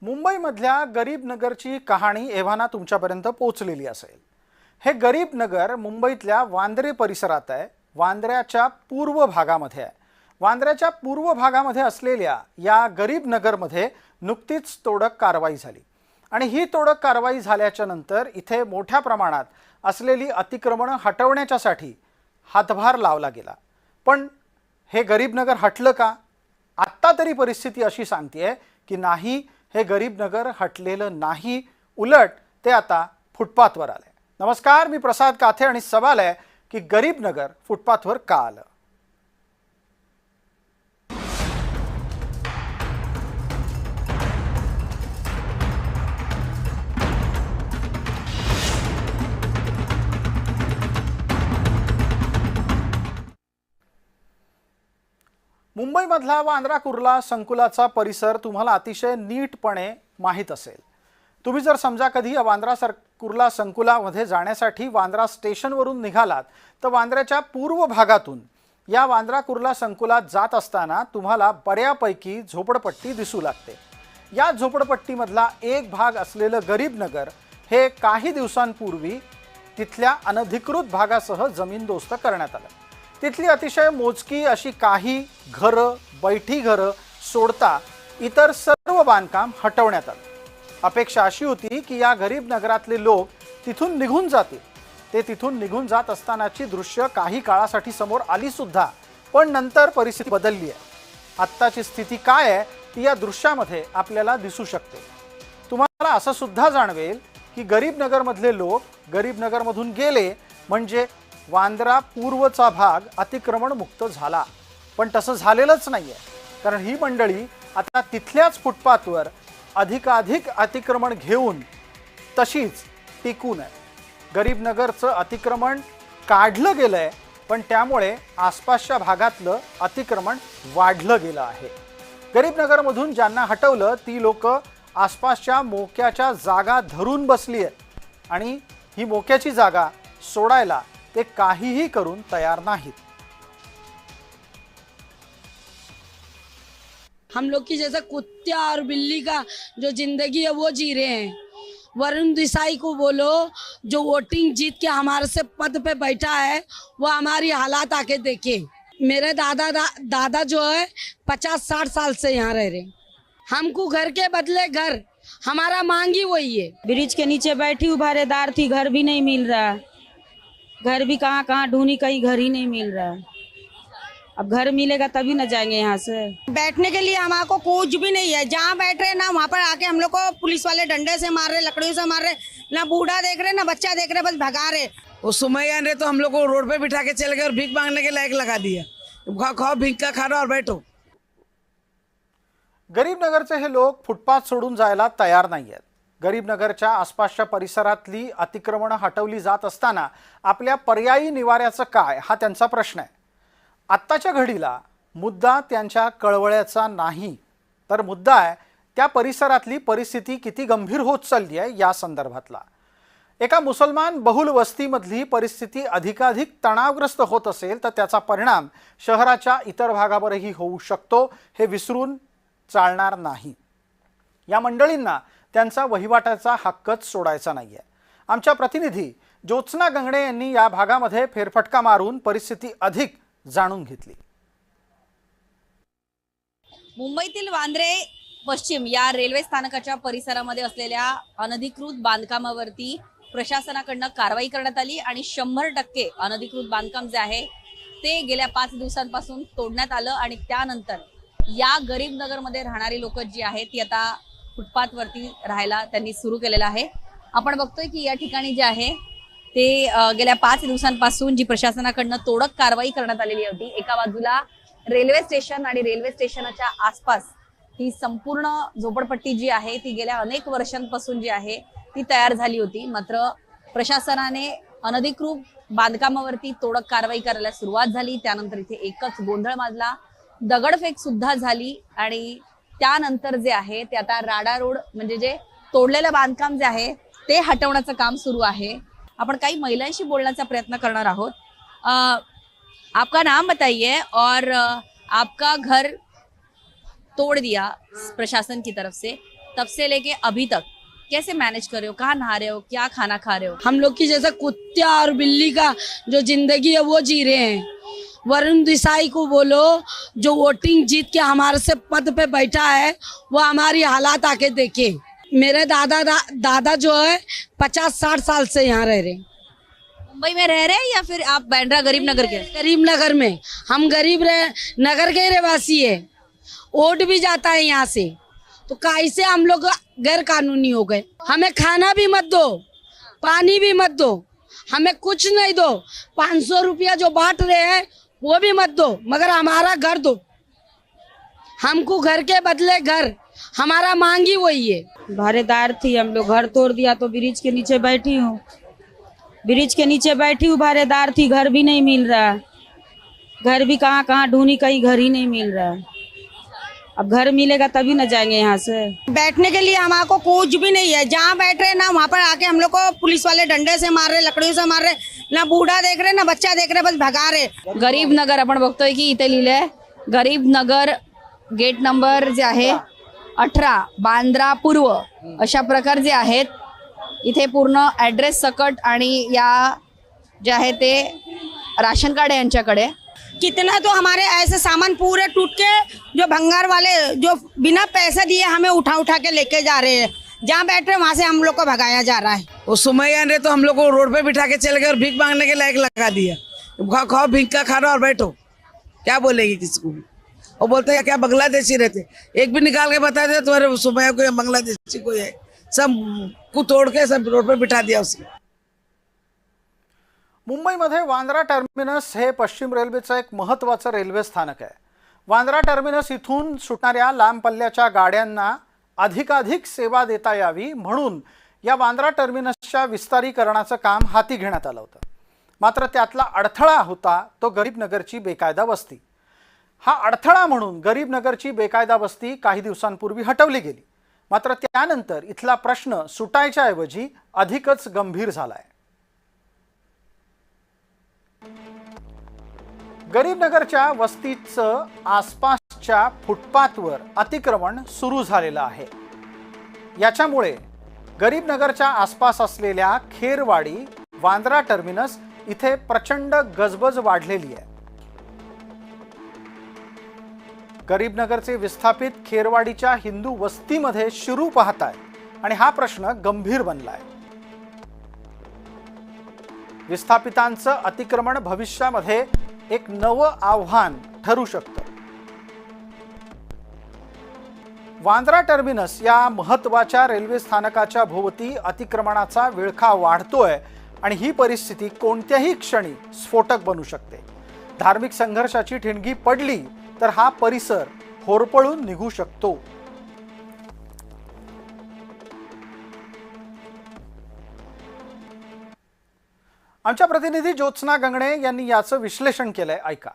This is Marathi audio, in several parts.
मुंबईमधल्या गरीब नगरची कहाणी एव्हाना तुमच्यापर्यंत पोहोचलेली असेल। हे गरीब नगर मुंबईतल्या वांद्रे परिसरात आहे, वांद्र्याच्या पूर्व भागामध्ये आहे। वांद्र्याच्या पूर्व भागामध्ये असलेल्या या गरीब नगरमध्ये नुकतीच तोडक कारवाई झाली आणि ही तोडक कारवाई झाल्याच्या नंतर इथे मोठ्या प्रमाणात असलेली अतिक्रमण हटवण्यासाठी हातभार लावला गेला। पण हे गरीब नगर हटलं का? आत्ता तरी परिस्थिती अशी सांगतेय की नाही, हे गरीब नगर हटलेलं नाही, उलट ते आता फुटपाथवर आले। नमस्कार, मी प्रसाद काथे आणि सवाल आहे की गरीब नगर फुटपाथवर का आलं? मुंबईमधला वांद्रा कुर्ला संकुलाचा परिसर तुम्हाला अतिशय नीटपणे माहीत असेल। तुम्ही जर समजा कधी या वांद्रा कुर्ला संकुलामध्ये जाण्यासाठी वांद्रा स्टेशनवरून निघालात तर वांद्र्याच्या पूर्व भागातून या वांद्रा कुर्ला संकुलात जात असताना तुम्हाला बऱ्यापैकी झोपडपट्टी दिसू लागते। या झोपडपट्टीमधला एक भाग असलेलं गरीब नगर हे काही दिवसांपूर्वी तिथल्या अनधिकृत भागासह जमीनदोस्त करण्यात आलं। तिथली अतिशय मोजकी अशी काही घरं, बैठी घरं सोडता इतर सर्व बांधकाम हटवण्यात आलं। अपेक्षा अशी होती की या गरीब नगरातले लोक तिथून निघून जातील। ते तिथून निघून जात असतानाची दृश्य काही काळासाठी समोर आली सुद्धा, पण नंतर परिस्थिती बदलली आहे। आत्ताची स्थिती काय आहे ती या दृश्यामध्ये आपल्याला दिसू शकते। तुम्हाला असं सुद्धा जाणवेल की गरीब नगरमधले लोक गरीब नगरमधून गेले म्हणजे वांद्रा पूर्वचा भाग अतिक्रमण मुक्त झाला, पण तसं झालेलंच नाहीये। कारण ही मंडळी आता तिथल्याच फुटपाथवर अधिकाधिक अतिक्रमण घेऊन तशीच टिकून आहे। गरीब नगरचं अतिक्रमण काढलं गेलंय, पण त्यामुळे आसपासच्या भागातलं अतिक्रमण वाढलं गेलं आहे। गरीब नगरमधून ज्यांना हटवलं ती लोक आसपासच्या मोक्याच्या जागा धरून बसली आहेत आणि ही मोक्याची जागा सोडायला ते काहीही करून तयार नाहीत। हम लोग की जैसा कुत्ता और बिल्ली का जो जिंदगी है वो जी रहे हैं। वरुण देसाई को बोलो, जो वोटिंग जीत के हमारे से पद पे बैठा है वो हमारी हालात आके देखे। मेरे दादा जो है 50-60 साल से यहाँ रह रहे। हमको घर के बदले घर, हमारा मांग ही वही है। ब्रिज के नीचे बैठी उभारेदार थी, घर भी नहीं मिल रहा। घर भी कहाँ कहाँ ढूंढी, कहीं घर ही नहीं मिल रहा। अब घर मिलेगा तभी न जाएंगे यहाँ से। बैठने के लिए हमारे कुछ भी नहीं है। जहाँ बैठ रहे ना वहाँ पर आके हम लोग को पुलिस वाले डंडे से मार रहे, लकड़ियों से मार रहे। ना बूढ़ा देख रहे ना बच्चा देख रहे, बस भगा रहे। वो सुमैया ने तो हम लोग को रोड पे बिठा के चल गए और भीख मांगने के लायक लगा दिया। खाओ भीख का खाना और बैठो। गरीब नगरचे हे लोक फुटपाथ सोडून जायला तयार नाही आहेत। गरीब नगरच्या आसपासच्या परिसरातली अतिक्रमण हटवली जात असताना आपल्या पर्यायी निवाऱ्याचं काय, हा त्यांचा प्रश्न आहे। आत्ताच्या घडीला मुद्दा त्यांच्या कळवळ्याचा नाही, तर मुद्दा आहे त्या परिसरातली परिस्थिती किती गंभीर होत चालली आहे या संदर्भातला। एका मुसलमान बहुल वस्तीमधली परिस्थिती अधिकाधिक तणावग्रस्त होत असेल तर त्याचा परिणाम शहराच्या इतर भागावरही होऊ शकतो, हे विसरून चालणार नाही। या मंडळींना त्यांचा वहिवाटाचा हक्कच सोडायचा नाहीये। आमच्या प्रतिनिधी ज्योत्स्ना गंगणे यांनी या भागामध्ये फेरफटका मारून परिस्थिती अधिक जाणून घेतली। मुंबईतील वांद्रे पश्चिम या रेल्वे स्थानकाच्या परिसरामध्ये असलेल्या अनधिकृत बांधकामावरती प्रशासनाकडून कारवाई करण्यात आली आणि 100% अनधिकृत बांधकाम जे आहे ते गेल्या 5 दिवसांपासून तोडण्यात आलं आणि त्यानंतर या गरीब नगरमध्ये राहणारी लोक जी आहेत ती आता फुटपाथवरती राहायला त्यांनी सुरू केलेलं आहे। आपण बघतोय की या ठिकाणी जे आहे ते गेल्या 5 दिवसांपासून जी प्रशासनाकडून तोडक कारवाई करण्यात आलेली होती। एका बाजूला रेल्वे स्टेशन आणि रेल्वे स्टेशनच्या आसपास ही संपूर्ण झोपडपट्टी जी आहे ती गेल्या अनेक वर्षांपासून जी आहे ती तयार झाली होती। मात्र प्रशासनाने अनधिकृत बांधकामावरती तोडक कारवाई करायला सुरुवात झाली। त्यानंतर इथे एकच गोंधळ माजला, दगडफेक सुद्धा झाली आणि त्यानंतर जे आहे ते आता राडा रोड म्हणजे जे तोडलेलं बांधकाम जे आहे ते हटवण्याचं काम सुरू आहे। आपण काही महिलांशी बोलण्याचा प्रयत्न करणार आहोत। आपका नाम बताइए और आपका घर तोड़ दिया प्रशासन की तरफ से, तब से लेके अभी तक कैसे मैनेज कर रहे हो, कहाँ नहा रहे हो, क्या खाना खा रहे हो? हम लोग की जैसे कुत्ता और बिल्ली का जो जिंदगी है वो जी रहे हैं। वरुण देसाई को बोलो, जो वोटिंग जीत के हमारे से पद पे बैठा है, वो हमारी हालात आके देखे। मेरे दादा जो है 50-60 साल से यहाँ रह रहे हैं। मुंबई में रह रहे हैं या फिर आप बांद्रा गरीब नगर के? गरीब नगर में, हम गरीब नगर के रहवासी है। वोट भी जाता है यहाँ से, तो कैसे हम लोग गैर कानूनी हो गए? हमें खाना भी मत दो, पानी भी मत दो, हमें कुछ नहीं दो। 500 रुपया जो बांट रहे हैं वो भी मत दो, मगर हमारा घर दो। हमको घर के बदले घर, हमारा मांग ही वही है। पहरेदार थी, हम लोग घर तोड़ दिया तो ब्रिज के नीचे बैठी हूँ। ब्रिज के नीचे बैठी हूँ, पहरेदार थी, घर भी नहीं मिल रहा। घर भी कहाँ कहाँ ढूंढी, कहीं घर ही नहीं मिल रहा। अब घर मिलेगा तभी न जाएंगे यहाँ से। बैठने के लिए हमारे कुछ भी नहीं है। जहाँ बैठ रहे ना वहाँ पर आके हम लोग को पुलिस वाले डंडे से मार रहे, लकड़ियों से मार रहे। ना बूढ़ा देख रहे ना बच्चा देख रहे, बस भगा रहे। गरीब नगर आपण बघतोय की इथे लिहिलंय गरीब नगर, गेट नंबर जे आहे 18 बांद्रा पूर्व, अशा प्रकार जे आहेत इथे पूर्ण ऍड्रेस सकट आणि या जे आहे ते राशन कार्ड आहे यांच्याकडे। कितना तो हमारे ऐसे सामान पूरे टूट के, जो भंगार वाले जो बिना पैसे दिए हमें उठा उठा के लेके जा रहे हैं। जहाँ बैठ रहे वहाँ से हम लोग को भगाया जा रहा है। वो सुमैया ने तो हम लोग को रोड पे बिठा के चले गए और भीख मांगने के लायक लगा दिया। खाओ खाओ भीख का खाना और बैठो, क्या बोलेगी किसी को भी। वो बोलते हैं क्या बांग्लादेशी रहते, एक भी निकाल के बता दे तुम्हारे सुमैया को बांग्लादेशी कोई है, सब को तोड़ के सब रोड पे बिठा दिया उसने। मुंबईमध्ये वांद्रा टर्मिनस हे पश्चिम रेल्वेचं एक महत्त्वाचं रेल्वे स्थानक आहे। वांद्रा टर्मिनस इथून सुटणाऱ्या लांब पल्ल्याच्या गाड्यांना अधिकाधिक सेवा देता यावी म्हणून या वांद्रा टर्मिनसच्या विस्तारीकरणाचं काम हाती घेण्यात आलं होतं। मात्र त्यातला अडथळा होता तो गरीब नगरची बेकायदा वस्ती। हा अडथळा म्हणून गरीब नगरची बेकायदा वस्ती काही दिवसांपूर्वी हटवली गेली, मात्र त्यानंतर इथला प्रश्न सुटायच्या ऐवजी अधिकच गंभीर झालाय। गरीब नगरच्या वस्तीचं आसपासच्या फुटपाथवर अतिक्रमण सुरू झालेलं आहे। याच्यामुळे गरीब नगरच्या आसपास असलेल्या खेरवाडी, वांद्रा टर्मिनस इथे प्रचंड गजबज वाढलेली आहे। गरीब नगरचे विस्थापित खेरवाडीच्या हिंदू वस्तीमध्ये शिरू पाहताय आणि हा प्रश्न गंभीर बनलाय। विस्थापितांचं अतिक्रमण भविष्यामध्ये एक नवं आव्हान ठरू शकतं। वांद्रा टर्मिनस या महत्त्वाच्या रेल्वे स्थानकाच्या भोवती अतिक्रमणाचा विळखा वाढतोय आणि ही परिस्थिती कोणत्याही क्षणी स्फोटक बनू शकते। धार्मिक संघर्षाची ठिणगी पडली तर हा परिसर होरपळून निघू शकतो। आमच्या प्रतिनिधी ज्योत्स्ना गंगणे यांनी याचं विश्लेषण केलंय, ऐका।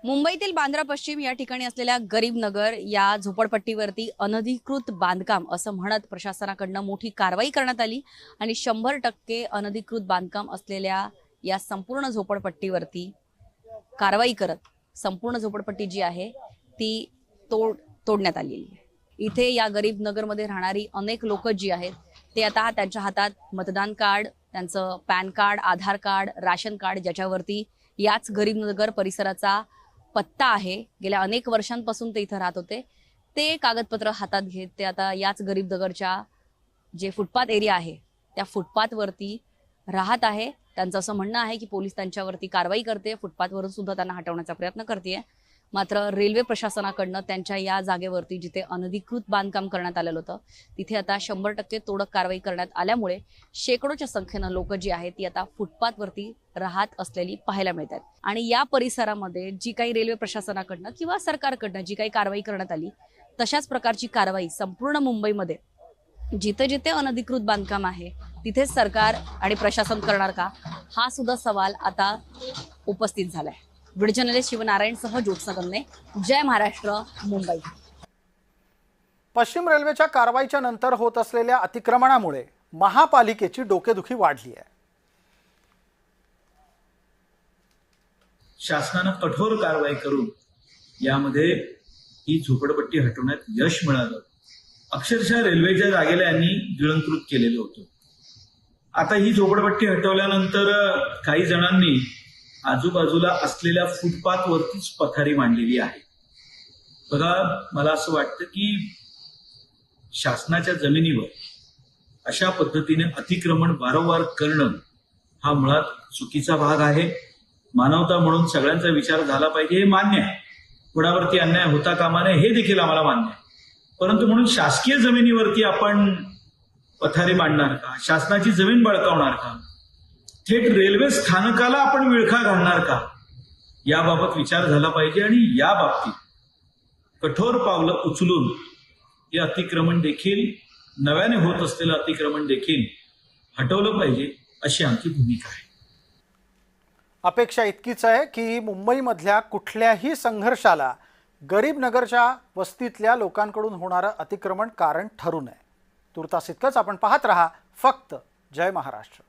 मुंबईतील बांद्रा पश्चिम या ठिकाणी असलेल्या गरीब नगर या झोपडपट्टीवरती अनधिकृत बांधकाम असं म्हणत प्रशासनाकडनं मोठी कारवाई करण्यात आली आणि 100% अनधिकृत बांधकाम असलेल्या या संपूर्ण झोपडपट्टीवरती कारवाई करत संपूर्ण झोपडपट्टी जी आहे ती तोडण्यात आलेली आहे। इथे या गरीब नगरमध्ये राहणारी अनेक लोक जी आहेत ते आता त्यांच्या हातात मतदान कार्ड, त्यांचं पॅन कार्ड, आधार कार्ड, राशन कार्ड, ज्याच्यावरती याच गरीब नगर परिसराचा पत्ता आहे, गेल्या अनेक वर्षांपासून ते इथं राहत होते, ते कागदपत्र हातात घेत ते आता याच गरीब नगरच्या जे फुटपाथ एरिया आहे त्या फुटपाथवरती राहत आहे। त्यांचं असं म्हणणं आहे की पोलीस त्यांच्यावरती कारवाई करते, फुटपाथवरून सुद्धा त्यांना हटवण्याचा प्रयत्न करते। मात्र रेल्वे प्रशासनाकडनं त्यांच्या या जागेवरती जिथे अनधिकृत बांधकाम करण्यात आलेलं होतं तिथे आता 100% तोडक कारवाई करण्यात आल्यामुळे शेकडोच्या संख्येनं लोक जी आहेत ती आता फुटपाथवरती राहत असलेली पाहायला मिळतात। आणि या परिसरामध्ये जी काही रेल्वे प्रशासनाकडनं किंवा सरकारकडनं जी काही कारवाई करण्यात आली तशाच प्रकारची कारवाई संपूर्ण मुंबईमध्ये जिथे जिथे अनधिकृत बांधकाम आहे तिथे सरकार आणि प्रशासन करणार का, हा सुद्धा सवाल आता उपस्थित झालाय। व्हिडिओ जर्नलिस्ट शिवनारायणसह ज्योत्स्ना गंगणे, जय महाराष्ट्र, मुंबई। पश्चिम रेल्वेच्या कारवाईच्या नंतर होत असलेल्या अतिक्रमणामुळे महापालिकेची डोकेदुखी वाढली आहे। शासनाने कठोर कारवाई करून यामध्ये ही झोपडपट्टी हटवण्यात यश मिळालं. अक्षरशः रेल्वेच्या जागेला यांनी गिळंकृत केलेलं होतं. आता ही झोपडपट्टी हटवल्यानंतर काही जणांनी आजूबाजूला असलेल्या फुटपाथवरतीच पथारी मांडलेली आहे. बघा, मला असं वाटतं की शासनाच्या जमिनीवर अशा पद्धतीने अतिक्रमण वारंवार करणं हा मुळात चुकीचा भाग आहे. मानवता म्हणून सगळ्यांचा विचार झाला पाहिजे, हे मान्य आहे. कोणावरती अन्याय होता कामा नये हे देखील आम्हाला मान्य आहे. परंतु म्हणून शासकीय जमिनीवरती आपण पथारी मांडणार का? शासनाची जमीन बळकावणार का? थेट रेल्वे स्थानकाला आपण विळखा घालणार का? याबाबत विचार झाला पाहिजे आणि या बाबतीत कठोर पावलं उचलून हे अतिक्रमण देखील, नव्याने होत असलेलं अतिक्रमण देखील हटवलं पाहिजे, अशी आमची भूमिका आहे. अपेक्षा इतकीच आहे की मुंबईमधल्या कुठल्याही संघर्षाला गरीब नगरच्या वस्तीतल्या लोकांकडून होणारं अतिक्रमण कारण ठरू नये. तुर्तास इतकंच. आपण पाहत रहा फक्त जय महाराष्ट्र.